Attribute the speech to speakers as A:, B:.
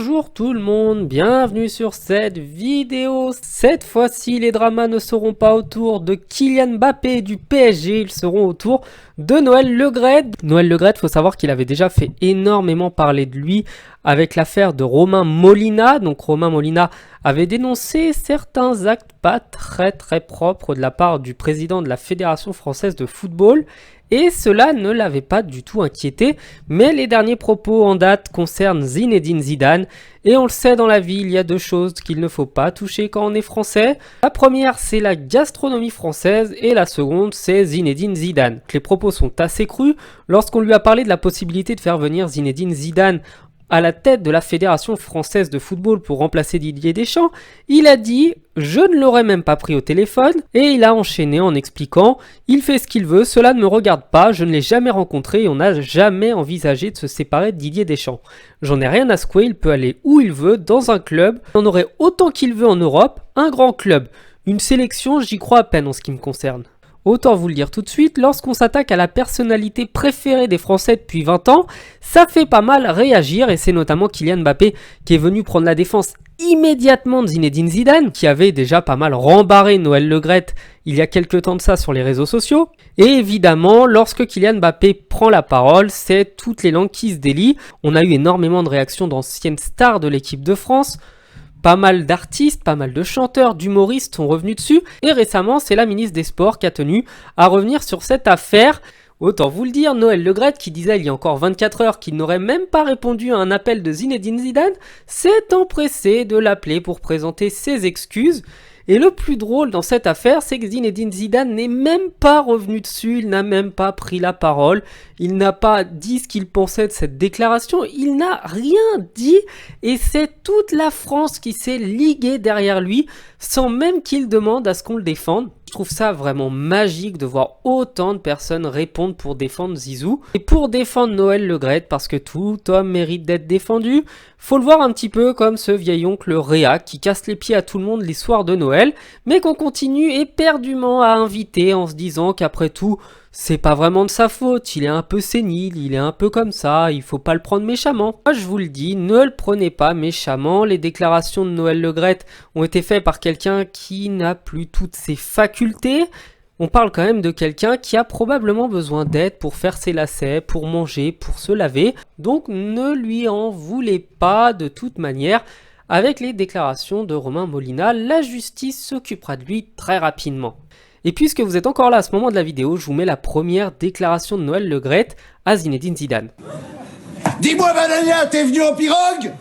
A: Bonjour tout le monde, bienvenue sur cette vidéo. Cette fois-ci, les dramas ne seront pas autour de Kylian Mbappé du PSG, ils seront autour de Noël Le Graët. Noël Le Graët, faut savoir qu'il avait déjà fait énormément parler de lui avec l'affaire de Romain Molina. Donc Romain Molina avait dénoncé certains actes pas très propres de la part du président de la Fédération française de football. Et cela ne l'avait pas du tout inquiété, mais les derniers propos en date concernent Zinedine Zidane. Et on le sait, dans la vie, il y a deux choses qu'il ne faut pas toucher quand on est français. La première, c'est la gastronomie française, et la seconde, c'est Zinedine Zidane. Les propos sont assez crus. Lorsqu'on lui a parlé de la possibilité de faire venir Zinedine Zidane à la tête de la Fédération française de football pour remplacer Didier Deschamps, il a dit « Je ne l'aurais même pas pris au téléphone » et il a enchaîné en expliquant « Il fait ce qu'il veut, cela ne me regarde pas, je ne l'ai jamais rencontré et on n'a jamais envisagé de se séparer de Didier Deschamps. J'en ai rien à secouer, il peut aller où il veut, dans un club, il en aurait autant qu'il veut en Europe, un grand club. Une sélection, j'y crois à peine en ce qui me concerne. » Autant vous le dire tout de suite, lorsqu'on s'attaque à la personnalité préférée des Français depuis 20 ans, ça fait pas mal réagir et c'est notamment Kylian Mbappé qui est venu prendre la défense immédiatement de Zinedine Zidane, qui avait déjà pas mal rembarré Noël Le Graët il y a quelques temps de ça sur les réseaux sociaux. Et évidemment, lorsque Kylian Mbappé prend la parole, c'est toutes les langues qui se délient. On a eu énormément de réactions d'anciennes stars de l'équipe de France. Pas mal d'artistes, pas mal de chanteurs, d'humoristes sont revenus dessus. Et récemment, c'est la ministre des Sports qui a tenu à revenir sur cette affaire. Autant vous le dire, Noël Le Graët, qui disait il y a encore 24 heures qu'il n'aurait même pas répondu à un appel de Zinedine Zidane, s'est empressé de l'appeler pour présenter ses excuses. Et le plus drôle dans cette affaire, c'est que Zinedine Zidane n'est même pas revenu dessus, il n'a même pas pris la parole, il n'a pas dit ce qu'il pensait de cette déclaration, il n'a rien dit et c'est toute la France qui s'est liguée derrière lui sans même qu'il demande à ce qu'on le défende. Je trouve ça vraiment magique de voir autant de personnes répondre pour défendre Zizou et pour défendre Noël Le Graët, parce que tout homme mérite d'être défendu. Faut le voir un petit peu comme ce vieil oncle réac qui casse les pieds à tout le monde les soirs de Noël, mais qu'on continue éperdument à inviter en se disant qu'après tout, c'est pas vraiment de sa faute, il est un peu sénile, il est un peu comme ça, il faut pas le prendre méchamment. Moi je vous le dis, ne le prenez pas méchamment, les déclarations de Noël Le Graët ont été faites par quelqu'un qui n'a plus toutes ses facultés. On parle quand même de quelqu'un qui a probablement besoin d'aide pour faire ses lacets, pour manger, pour se laver. Donc ne lui en voulez pas de toute manière. Avec les déclarations de Romain Molina, la justice s'occupera de lui très rapidement. Et puisque vous êtes encore là à ce moment de la vidéo, je vous mets la première déclaration de Noël Le Graët à Zinedine Zidane.
B: Dis-moi Banania, t'es venu en pirogue?